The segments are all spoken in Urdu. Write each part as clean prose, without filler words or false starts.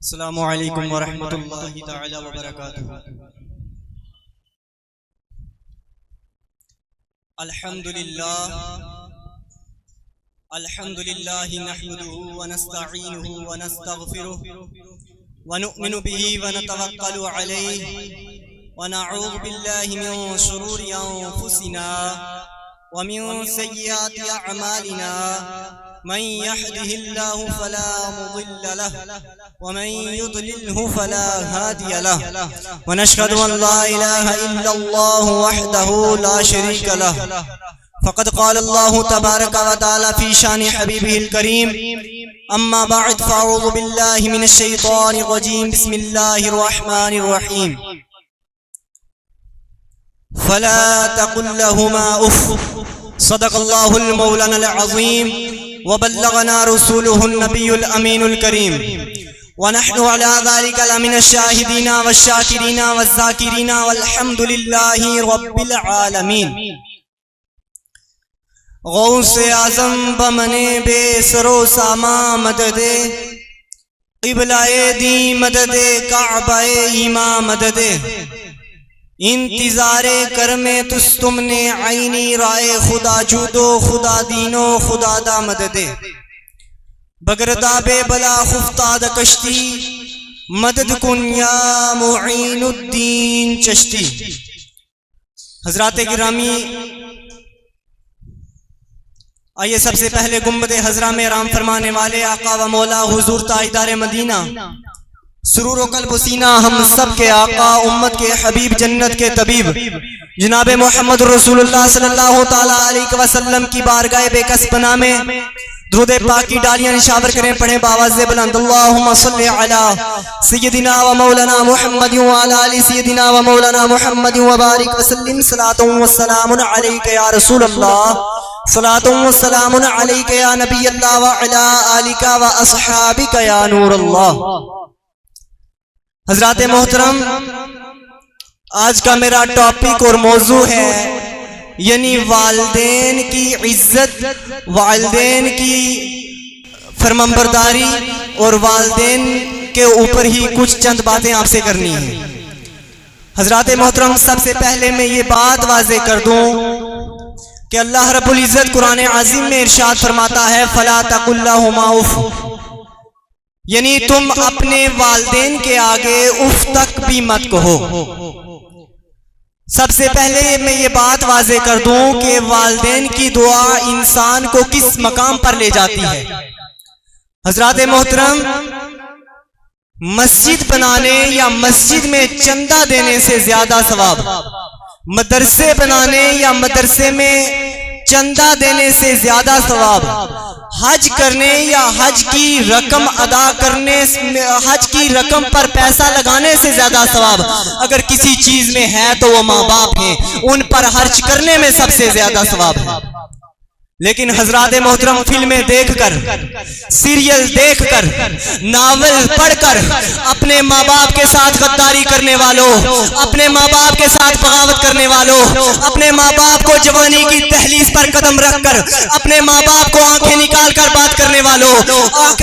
السلام علیکم ورحمۃ اللہ تعالی وبرکاتہ۔ الحمد للہ نحمده ونستعینه ونستغفره ونؤمن به ونتوکل علیہ ونعوذ باللہ من شرور انفسنا ومن سیئات اعمالنا، من يهده الله فلا مضل له ومن يضلله فلا هادي له، ونشهد أن لا إله إلا الله وحده لا شريك له، فقد قال الله تبارك وتعالى في شان حبيبه الكريم: أما بعد فأعوذ بالله من الشيطان الرجيم، بسم الله الرحمن الرحيم. فلا تقل لهما أف، صدق الله المولانا العظيم، وبلغنا رسوله النبي الأمين الكريم، ونحن على ذلك لمن الشاهدين والشاكرين والذاكرين والحمد لله رب العالمين. غوث اعظم بمنے بے سرو ساما مدد، قبلہ دی مدد کعبہ ایما مدد، انتظار کرم تس تم نے عینی رائے خدا جودو خدا دینو خدا دا مدد، بگردا بے بلا خفتاد کشتی، مدد کن یا معین الدین چشتی. حضرات گرامی، آئیے سب سے پہلے گنبد حضرہ میں رام فرمانے والے آقا و مولا حضور تاجدار مدینہ، سرور و قلب و سینہ ہم سب کے آقا، امت کے حبیب، جنت کے طبیب جناب محمد رسول اللہ صلی اللہ تعالی علیہ وسلم کی بارگاہ بے کس پناہ میں درود پاک کی ڈالیاں نشاور کریں، پڑھیں باواز بلند: اللہم صلی علی سیدنا و مولانا محمد وعلی آل سیدنا و مولانا محمد وبارک وسلم. صلاۃ و سلام علیک یا رسول اللہ، صلاۃ و سلام علیک یا نبی اللہ وعلی آلک و اصحابک یا نور اللہ. حضرات محترم، آج کا میرا ٹاپک اور موضوع ہے یعنی والدین کی عزت، والدین کی فرمانبرداری اور والدین کے اوپر ہی کچھ چند باتیں آپ سے کرنی ہیں. حضرات محترم، سب سے پہلے میں یہ بات واضح کر دوں کہ اللہ رب العزت قرآن عظیم میں ارشاد فرماتا ہے: فلا تقل لهما اف، یعنی تم اپنے والدین کے آگے اف تک بھی مت کہو. سب سے پہلے میں یہ بات واضح کر دوں کہ والدین کی دعا انسان کو کس مقام پر لے جاتی ہے. حضرات محترم، مسجد بنانے یا مسجد میں چندہ دینے سے زیادہ ثواب، مدرسے بنانے یا مدرسے میں چندہ دینے سے زیادہ ثواب، حج کرنے یا حج کی رقم ادا کرنے، حج کی رقم پر پیسہ لگانے سے زیادہ ثواب اگر کسی چیز میں ہے تو وہ ماں باپ ہیں، ان پر خرچ کرنے میں سب سے زیادہ ثواب ہے. لیکن حضرات محترم، فلمیں دیکھ کر، سیریل دیکھ کر، ناول پڑھ کر اپنے ماں باپ کے ساتھ غداری کرنے والوں، اپنے ماں باپ کے ساتھ بغاوت کرنے والوں، اپنے ماں باپ کو جوانی کی دہلیز پر قدم رکھ کر اپنے ماں باپ کو آنکھیں نکال کر بات کرنے والوں،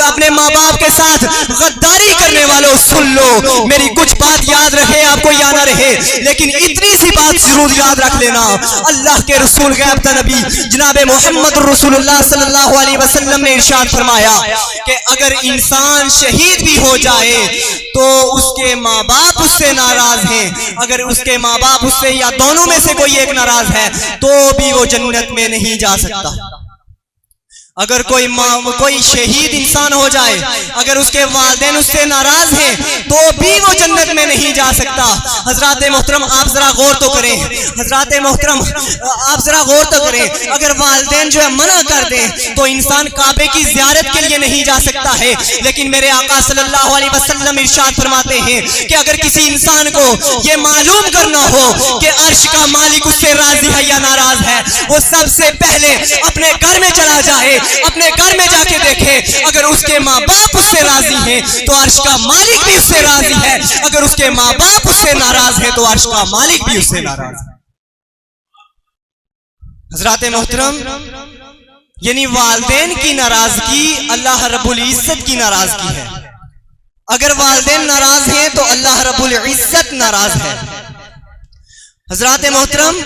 اپنے ماں باپ کے ساتھ غداری کرنے والوں، سن لو، میری کچھ بات یاد رہے، آپ کو یا نہ رہے، لیکن اتنی سی بات ضرور یاد رکھ لینا. اللہ کے رسول غیب نبی جناب محمد رسول اللہ صلی اللہ علیہ وسلم نے ارشاد فرمایا کہ اگر انسان شہید بھی ہو جائے تو اس کے ماں باپ اس سے ناراض ہیں، اگر اس کے ماں باپ اس سے یا دونوں میں سے کوئی ایک ناراض ہے تو بھی وہ جنت میں نہیں جا سکتا. اگر کوئی شہید انسان ہو جائے، اگر اس کے والدین اس سے ناراض ہیں تو بھی وہ جنت میں نہیں جا سکتا. حضرات محترم، آپ ذرا غور تو کریں، حضرات محترم آپ ذرا غور تو کریں، اگر والدین جو ہے منع کر دیں تو انسان کعبے کی زیارت کے لیے نہیں جا سکتا ہے. لیکن میرے آقا صلی اللہ علیہ وسلم ارشاد فرماتے ہیں کہ اگر کسی انسان کو یہ معلوم کرنا ہو کہ عرش کا مالک اس سے راضی ہے یا ناراض ہے، وہ سب سے پہلے اپنے گھر میں چلا جائے، اپنے گھر میں جا کے دیکھے، اگر اس کے ماں باپ اس سے راضی ہیں تو عرش کا مالک بھی اس سے راضی ہے، اگر اس کے ماں باپ اس سے ناراض ہیں تو عرش کا مالک بھی اس سے ناراض ہے. حضرات محترم، یعنی والدین کی ناراضگی اللہ رب العزت کی ناراضگی ہے. اگر والدین ناراض ہیں تو اللہ رب العزت ناراض ہے۔ حضرات محترم،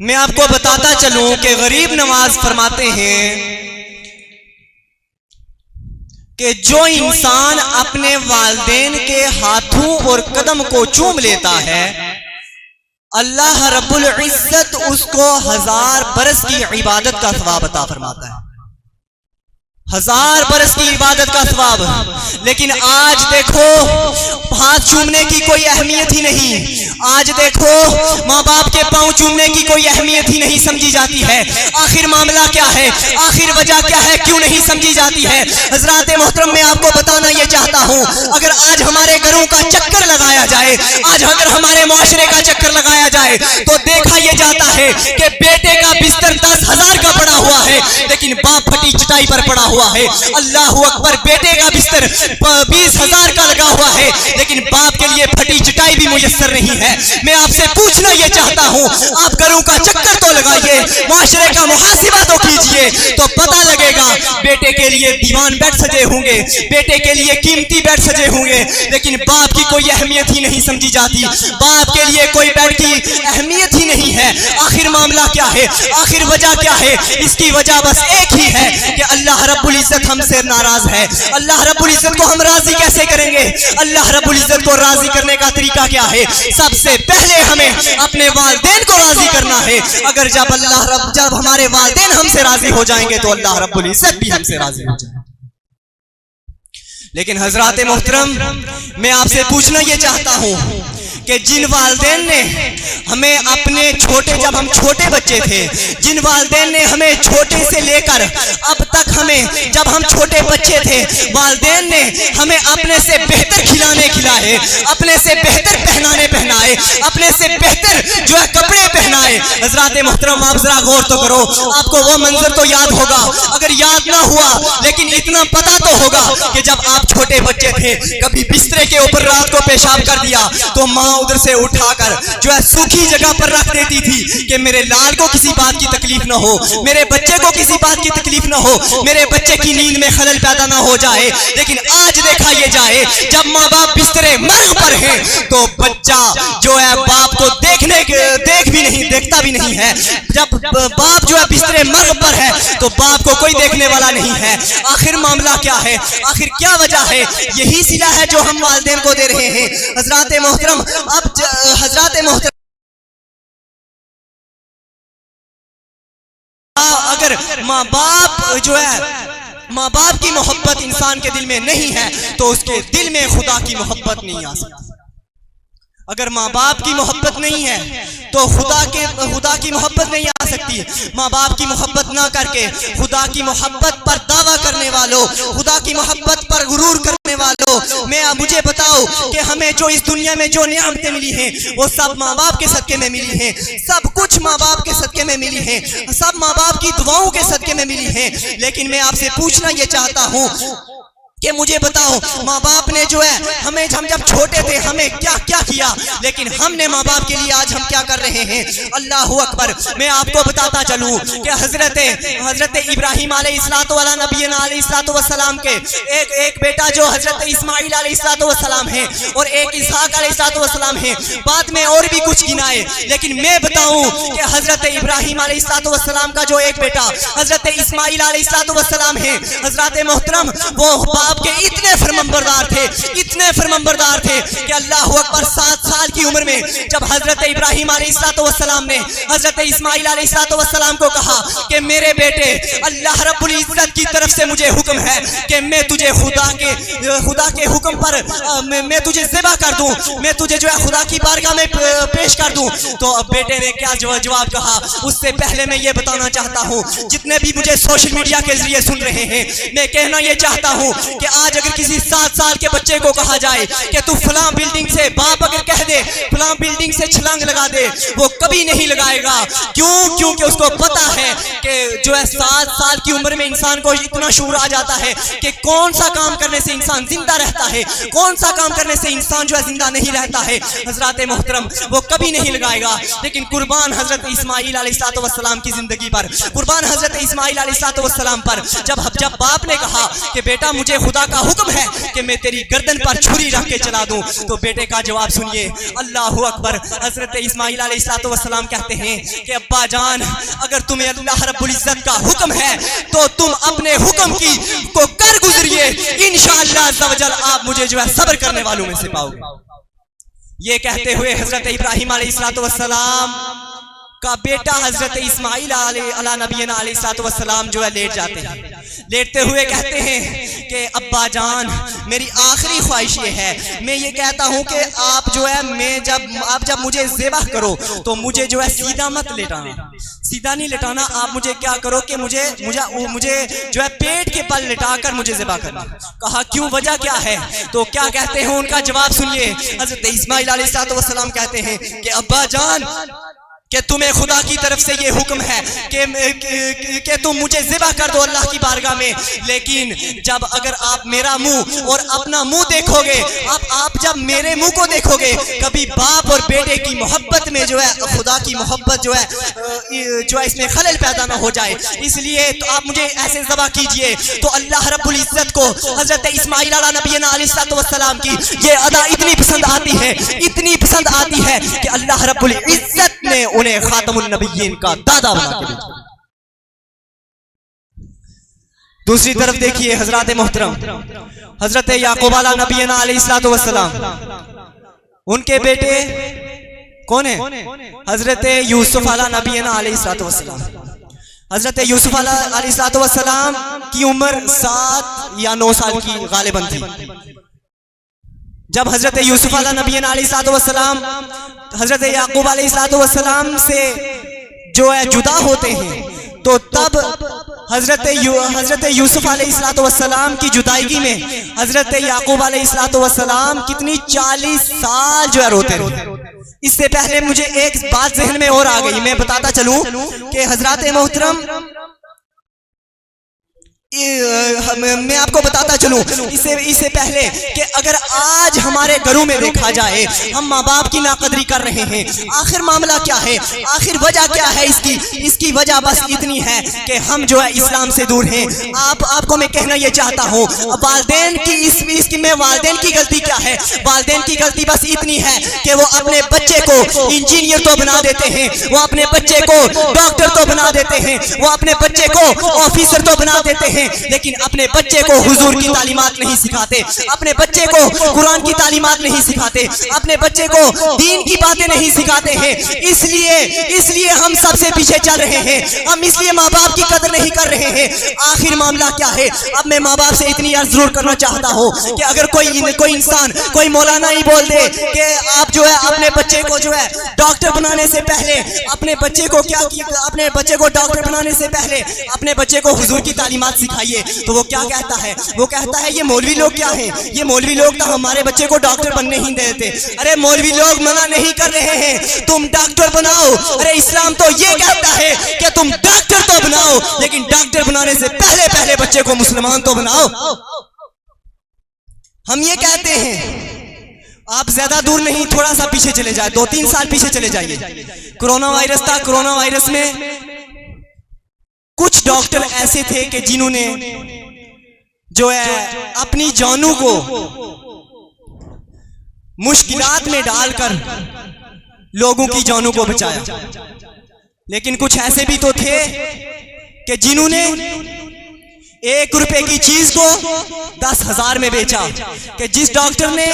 میں آپ کو بتاتا چلوں کہ غریب نواز فرماتے ہیں کہ جو انسان اپنے والدین کے ہاتھوں اور قدم کو چوم لیتا ہے، اللہ رب العزت اس کو 1000 برس کی عبادت کا ثواب عطا فرماتا ہے، 1000 برس کی عبادت کا ثواب۔ لیکن آج دیکھو ہاتھ چومنے کی کوئی اہمیت ہی نہیں، آج دیکھو ماں باپ کے پاؤں چومنے کی کوئی اہمیت ہی نہیں سمجھی جاتی ہے۔ آخر معاملہ کیا ہے؟ آخر وجہ کیا ہے؟ کیوں نہیں سمجھی جاتی ہے؟ حضرات محترم، میں آپ کو بتانا یہ چاہتا ہوں، اگر آج ہمارے گھروں کا چکر لگایا جائے، آج اگر ہمارے معاشرے کا چکر لگایا جائے تو دیکھا یہ جاتا ہے کہ بیٹے کا بستر 10,000 کا پڑا ہوا ہے لیکن باپ پھٹی چٹائی پر پڑا ہوا ہے۔ اللہ اکبر، بیٹے کا بستر 20,000 کا لگا ہوا ہے لیکن باپ کے لیے پھٹی چٹائی بھی میسر نہیں ہے۔ میں آپ سے پوچھنا یہ چاہتا ہوں، آپ گھروں کا چکر تو لگائیے، معاشرے کا محاسبہ تو کیجئے، تو پتہ لگے گا بیٹے کے لیے دیوان بیڈ سجے ہوں گے، بیٹے کے لیے قیمتی بیڈ سجے ہوں گے، لیکن باپ کی کوئی اہمیت ہی نہیں سمجھی جاتی، باپ کے لیے کوئی بیڈ کی اہمیت ہی نہیں ہے۔ آخر معاملہ کیا ہے؟ آخر وجہ کیا ہے؟ اس کی وجہ بس ایک ہی ہے کہ اللہ رب العزت ہم سے ناراض ہے۔ اللہ رب العزت کو ہم راضی کیسے کریں گے؟ اللہ رب العزت کو راضی کرنے کا طریقہ کیا ہے؟ سب سے پہلے ہمیں اپنے والدین کو راضی کرنا ہے۔ اگر جب ہمارے والدین ہم سے راضی ہو جائیں گے تو اللہ رب العزت بھی ہم سے راضی ہو جائیں گے۔ لیکن حضرات محترم، میں آپ سے پوچھنا یہ چاہتا ہوں کہ جن والدین نے ہمیں اپنے جب ہم چھوٹے بچے تھے، جن والدین نے ہمیں چھوٹے سے لے کر اب تک جب ہم چھوٹے بچے تھے، والدین نے ہمیں اپنے سے بہتر کھلائے، اپنے سے بہتر پہنائے، اپنے سے بہتر جو ہے کپڑے پہنائے۔ حضرات محترم، آپ ذرا غور تو کرو، آپ کو وہ منظر تو یاد ہوگا، اگر یاد نہ ہوا لیکن اتنا پتا تو ہوگا کہ جب آپ چھوٹے بچے تھے، کبھی بسترے کے اوپر رات کو پیشاب کر دیا تو ماں ادھر سے اٹھا کر جو ہے سوکھی جگہ پر رکھ دیتی تھی کہ میرے لال کو کسی بات کی تکلیف نہ ہو، میرے بچے کو کسی بات کی تکلیف نہ ہو، میرے بچے کی نیند میں خلل پیدا نہ ہو جائے۔ لیکن آج دیکھا یہ جائے، جب ماں باپ بسترے مرگ پر ہیں تو بچہ جو ہے باپ کو دیکھتا بھی نہیں ہے۔ جب باپ جو ہے بسترے مرگ پر ہے تو باپ کو کوئی دیکھنے والا نہیں ہے۔ آخر معاملہ کیا ہے؟ آخر کیا وجہ ہے؟ یہی صلہ ہے جو ہم والدین کو دے رہے ہیں۔ حضرات محترم، حضرات محترم، اگر ماں باپ کی محبت انسان کے دل میں نہیں ہے تو اس کے دل میں خدا کی محبت نہیں آ سکتی۔ اگر ماں باپ کی محبت نہیں ہے تو خدا کی محبت نہیں آ سکتی۔ ماں باپ کی محبت نہ کر کے خدا کی محبت پر دعویٰ کرنے والوں، خدا کی محبت پر غرور کرنے والوں، مجھے بتاؤ کہ ہمیں جو اس دنیا میں جو نعمتیں ملی ہیں وہ سب ماں باپ کے صدقے میں ملی ہیں، سب کچھ ماں باپ کے صدقے میں ملی ہیں، سب ماں باپ کی دعاؤں کے صدقے میں ملی ہیں۔ لیکن میں آپ سے پوچھنا یہ چاہتا ہوں کہ مجھے بتاؤ، ماں باپ نے جو ہے ہم جب چھوٹے تھے ہمیں کیا کیا، لیکن ہم نے ماں باپ کے لیے آج ہم کیا کر رہے ہیں؟ اللہ اکبر، میں آپ کو بتاتا چلوں کہ حضرت ابراہیم علیہ السلام کے ایک بیٹا جو حضرت اسماعیل علیہ السلام ہیں اور ایک اسحاق علیہ السلام ہیں، بعد میں اور بھی کچھ گنائے، لیکن میں بتاؤں کہ حضرت ابراہیم علیہ السلام کا جو ایک بیٹا حضرت اسماعیل علیہ السلام ہیں، حضرات محترم، وہ باپ کے اتنے فرمانبردار تھے کہ اللہ اکبر، 7 سال کی عمر میں جب حضرت ابراہیم علیہ السلام نے حضرت اسماعیل علیہ السلام کو کہا کہ میرے بیٹے، اللہ رب العزت کی طرف سے مجھے حکم ہے کہ میں تجھے خدا کے حکم پر میں تجھے ذبح کر دوں، میں تجھے جو ہے خدا کی بارگاہ میں پیش کر دوں، تو اب بیٹے نے کیا جواب کہا؟ اس سے پہلے میں یہ بتانا چاہتا ہوں، جتنے بھی مجھے سوشل میڈیا کے ذریعے سن رہے ہیں، میں کہنا یہ چاہتا ہوں کہ آج اگر کسی 7 سال کے بچے کو کہا جائے کہ تو فلاں بلڈنگ سے، باپ اگر کہہ دے فلاں بلڈنگ سے چھلانگ لگا دے، وہ کبھی نہیں لگائے گا. کیوں؟ کیونکہ اس کو پتا ہے کہ جو ہے 7 سال کی عمر میں انسان کو اتنا شعور آ جاتا ہے کہ کون سا کام کرنے سے انسان زندہ رہتا ہے، کون سا کام کرنے سے انسان جو ہے زندہ نہیں رہتا ہے. حضرات محترم وہ کبھی نہیں لگائے گا. لیکن قربان حضرت اسماعیل علیہ السلام کی زندگی پر، قربان حضرت اسماعیل علیہ السلام پر، جب باپ نے کہا کہ بیٹا مجھے خدا کا حکم ہے کہ میں تیری گردن پر چھری رکھ کے چلا دوں، تو بیٹے کا جواب سنیے. اللہ اکبر. حضرت اسماعیل علیہ السلام کہتے ہیں کہ ابا جان اگر تمہیں اللہ رب العزت کا حکم ہے تو تم اپنے حکم کی کو کر گزریے، انشاءاللہ عز و جل آپ مجھے جو ہے صبر کرنے والوں میں سے پاؤ گے. یہ کہتے ہوئے حضرت ابراہیم علیہ السلام کا بیٹا حضرت اسماعیل علیہ نبینا علیہ السلام جو ہے لیٹ جاتے ہیں. لیٹتے ہوئے کہتے ہیں کہ ابا جان میری آخری خواہش یہ ہے، میں یہ کہتا ہوں کہ آپ جو ہے آپ جب مجھے ذبح کرو تو مجھے جو ہے سیدھا مت لٹانا، سیدھا نہیں لٹانا. آپ مجھے کیا کرو کہ مجھے جو ہے پیٹ کے بل لٹا کر مجھے ذبح کرنا. کہا کیوں، وجہ کیا ہے؟ تو کیا کہتے ہیں ان کا جواب سنیے. حضرت اسماعیل علیہ السلام کہتے ہیں کہ ابا جان کہ تمہیں خدا کی طرف سے یہ حکم ہے کہ تم مجھے ذبح کر دو اللہ کی بارگاہ میں، لیکن جب اگر آپ میرا منہ اور اپنا منہ دیکھو گے، آپ جب میرے منہ کو دیکھو گے، کبھی باپ اور بیٹے کی محبت میں جو ہے خدا کی محبت جو ہے اس میں خلل پیدا نہ ہو جائے، اس لیے تو آپ مجھے ایسے ذبح کیجئے. تو اللہ رب العزت کو حضرت اسماعیل علیہ نبینا علیہ السلام کی یہ ادا اتنی پسند آتی ہے، اتنی پسند آتی ہے کہ اللہ رب العزت نے انہیں خاتم النبیین کا دادا بنا کے بھیجا. دوسری طرف دیکھیے حضرات محترم، حضرت یعقوب علیہ نبینا علیہ السلام، ان کے بیٹے کون ہیں؟ حضرت یوسف علیہ نبینا علیہ السلام. حضرت یوسف علیہ السلام کی عمر 7 یا 9 سال کی غالباً تھی. جب حضرت یوسف علیہ نبینا علیہ السلام حضرت یعقوب علیہ السلام سے جو ہے جدا ہوتے ہیں تو تب حضرت یوسف علیہ السلام کی جدائیگی میں حضرت یعقوب علیہ السلام کتنی 40 سال جو ہے روتے رہے. اس سے پہلے مجھے ایک بات ذہن میں اور آ گئی، میں بتاتا چلوں کہ حضرات محترم میں آپ کو بتاتا چلوں اس سے پہلے کہ اگر آج ہمارے گھروں میں دیکھا جائے ہم ماں باپ کی ناقدری کر رہے ہیں، آخر معاملہ کیا ہے؟ آخر وجہ کیا ہے اس کی وجہ بس اتنی ہے کہ ہم جو ہے اسلام سے دور ہیں. آپ کو میں کہنا یہ چاہتا ہوں والدین کی غلطی کیا ہے؟ والدین کی غلطی بس اتنی ہے کہ وہ اپنے بچے کو انجینئر تو بنا دیتے ہیں، وہ اپنے بچے کو ڈاکٹر تو بنا دیتے ہیں، وہ اپنے بچے کو آفیسر تو بنا دیتے ہیں، لیکن اپنے بچے کو حضور کی تعلیمات نہیں سکھاتے، اپنے بچے کو قرآن کی تعلیمات نہیں سکھاتے، اپنے بچے کو دین کی باتیں نہیں سکھاتے ہیں. اس لیے ہم سب سے پیچھے چل رہے ہیں، ہم اس لیے ماں باپ کی قدر نہیں کر رہے ہیں. آخر معاملہ کیا ہے؟ اب میں ماں باپ سے اتنی عرض ضرور کرنا چاہتا ہوں کہ اگر کوئی انسان، کوئی مولانا ہی بول دے کہ آپ جو ہے اپنے بچے کو جو ہے ڈاکٹر بنانے سے پہلے اپنے بچے کو ڈاکٹر بنانے سے پہلے اپنے بچے کو حضور کی تعلیمات سکھائیے، تو وہ کیا کہتا ہے؟ وہ کہتا ہے یہ مولوی لوگ کیا ہیں؟ یہ مولوی لوگ تو ہمارے بچے کو ڈاکٹر بننے ہی دیتے. ارے مولوی لوگ منع نہیں کر رہے ہیں تم ڈاکٹر بناؤ، ارے اسلام تو یہ کہتا ہے کہ تم ڈاکٹر تو بناؤ، لیکن ڈاکٹر بنانے سے پہلے بچے کو مسلمان تو بناؤ. ہم یہ کہتے ہیں. آپ زیادہ دور نہیں، تھوڑا سا پیچھے چلے جائیں، 2-3 سال پیچھے چلے جائیے. کرونا وائرس تھا، کرونا وائرس میں کچھ ڈاکٹر ایسے تھے کہ جنہوں نے جو ہے اپنی جانوں کو مشکلات میں ڈال کر لوگوں کی جانوں کو بچایا. لیکن کچھ ایسے بھی تو تھے کہ جنہوں نے 1 روپے کی چیز کو 10,000 میں بیچا، کہ جس ڈاکٹر نے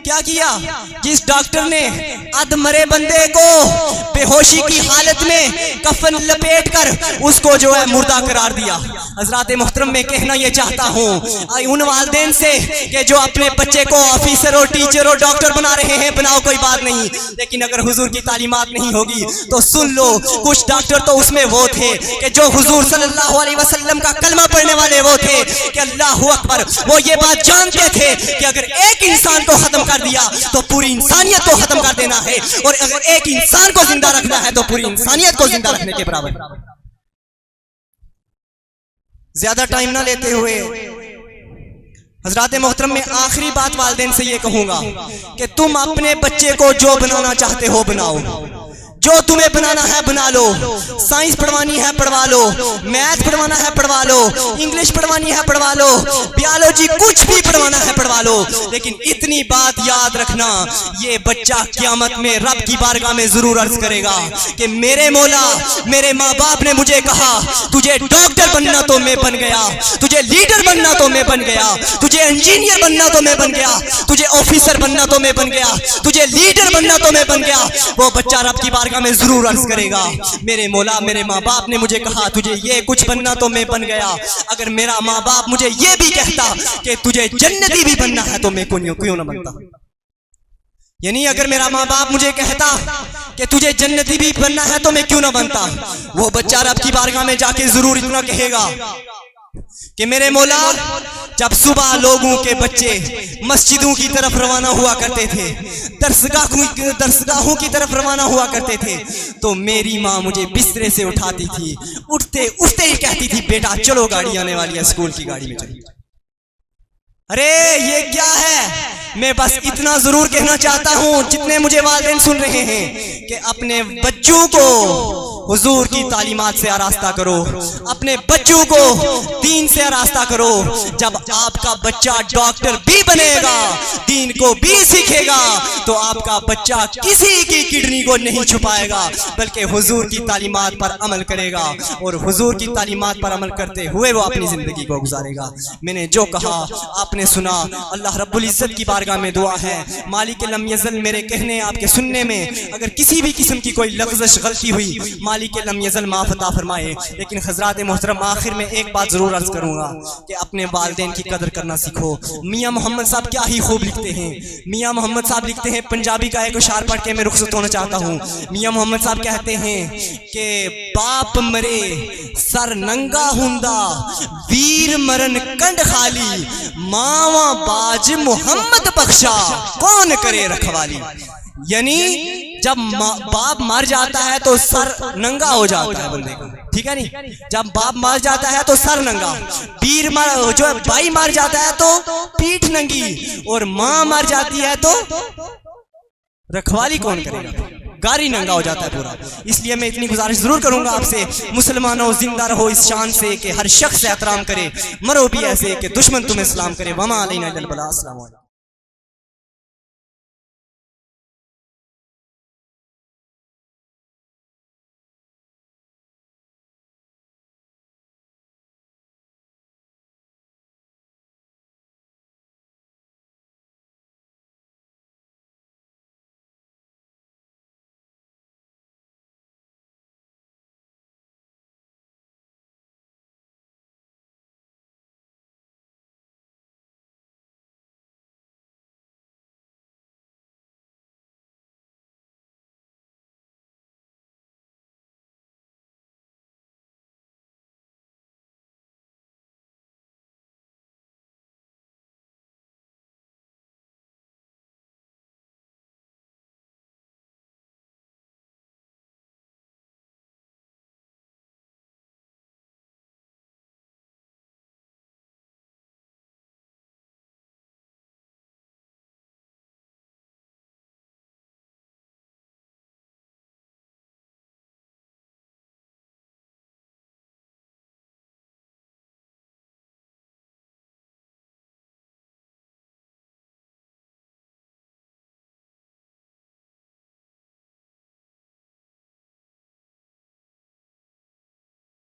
کیا کیا؟ جس ڈاکٹر نے اد مرے بندے کو بے ہوشی کی حالت میں کفن لپیٹ کر اس کو جو ہے مردہ قرار دیا۔ حضرات محترم میں کہنا یہ چاہتا ہوں ان والدین سے کہ جو اپنے بچے کو آفیسر اور ٹیچر اور ڈاکٹر بنا رہے ہیں، بناؤ، کوئی بات نہیں، لیکن اگر حضور کی تعلیمات نہیں ہوگی تو سن لو، کچھ ڈاکٹر تو اس میں وہ تھے کہ جو حضور صلی اللہ علیہ وسلم کا کلمہ پڑھنے والے وہ تھے کہ اللہ اکبر، وہ یہ بات جانتے تھے کہ اگر ایک انسان کو ختم کر دیا تو پوری انسانیت کو ختم کر دینا ہے، اور اگر ایک انسان کو زندہ رکھنا ہے تو پوری انسانیت کو زندہ رکھنے کے برابر۔ زیادہ ٹائم نہ لیتے ہوئے حضرات محترم میں آخری بات والدین سے یہ کہوں گا کہ تم اپنے بچے کو جو بنانا چاہتے ہو بناؤ، جو تمہیں بنانا ہے بنا لو، سائنس پڑھوانی ہے پڑھوا لو، میتھ پڑھوانا ہے پڑھوا لو، انگلش پڑھوانی ہے پڑھوا لو، بیالوجی کچھ بھی پڑھوانا ہے پڑھوا لو، لیکن اتنی بات یاد رکھنا، یہ بچہ قیامت میں رب کی بارگاہ میں ضرور عرض کرے گا کہ میرے مولا، میرے ماں باپ نے مجھے کہا تجھے ڈاکٹر بننا تو میں بن گیا، تجھے لیڈر بننا تو میں بن گیا، تجھے انجینئر بننا تو میں بن گیا، تجھے آفیسر بننا تو میں بن گیا، تجھے لیڈر بننا تو میں بن گیا۔ وہ بچہ رب کی بارگاہ میں ضرور عرض کرے گا میرے مولا، میرے ماں باپ نے مجھے کہا تجھے یہ کچھ بننا تو میں بن گیا، اگر میرا ماں باپ مجھے یہ بھی کہتا کہ تجھے جنتی بھی بننا ہے تو میں کیوں نہ بنتا؟ یعنی اگر میرا ماں باپ مجھے کہتا کہ تجھے جنتی بھی بننا ہے تو میں کیوں نہ بنتا؟ وہ بچہ رب کی بارگاہ میں جا کے ضرور اتنا کہے گا کہ میرے مولا، جب صبح لوگوں کے بچے مسجدوں کی طرف روانہ ہوا کرتے تھے، درسگاہوں کی طرف روانہ ہوا کرتے تھے، تو میری ماں مجھے بسترے سے اٹھاتی تھی، اٹھتے ہی کہتی تھی بیٹا چلو گاڑی آنے والی ہے، اسکول کی گاڑی میں چلی۔ ارے یہ کیا ہے؟ میں بس اتنا ضرور کہنا چاہتا ہوں جتنے مجھے والدین سن رہے ہیں کہ اپنے بچوں کو حضور کی تعلیمات سے آراستہ کرو، اپنے بچوں کو دین سے آراستہ کرو۔ جب آپ کا بچہ ڈاکٹر بھی بنے گا، دین کو بھی سیکھے گا، تو آپ کا بچہ کسی کی کڈنی کو نہیں چھپائے گا بلکہ حضور کی تعلیمات پر عمل کرے گا، اور حضور کی تعلیمات پر عمل کرتے ہوئے وہ اپنی زندگی کو گزارے گا۔ میں نے جو کہا آپ نے سنا، اللہ رب العزت کی بارگاہ میں دعا ہے مالک لم یزل میرے کہنے آپ کے سننے میں اگر کسی بھی قسم کی کوئی لغزش غلطی ہوئی، مالک لم یزل معاف عطا فرمائے۔ لیکن حضرات محترم آخر میں ایک بات ضرور عرض کروں گا کہ اپنے والدین کی قدر کرنا سیکھو۔ میاں محمد صاحب کیا ہی خوب لکھتے ہیں، میاں محمد صاحب لکھتے ہیں، پنجابی کا ایک اشعار پڑھ کے میں رخصت ہونا چاہتا ہوں۔ میاں محمد صاحب کہتے ہیں کہ باپ مرے سر ننگا ہوندا، ویر مرن کنڈ خالی، ماواں باج محمد بخشا کون کرے رکھوالی۔ یعنی جب باپ مر جاتا ہے تو سر ننگا ہو جاتا ہے بندے کا، ٹھیک ہے نہیں؟ جب باپ مر جاتا ہے تو سر ننگا، جو بھائی مر جاتا ہے تو پیٹھ ننگی، اور ماں مر جاتی ہے تو رکھوالی کون کرے گا؟ گاری ننگا ہو جاتا ہے پورا۔ اس لیے میں اتنی گزارش ضرور کروں گا آپ سے، مسلمانوں زندہ رہو اس شان سے کہ ہر شخص سے احترام کرے، مرو بھی ایسے کہ دشمن تمہیں سلام کرے۔ وما علینا الا البلاغ۔ السلام علیکم۔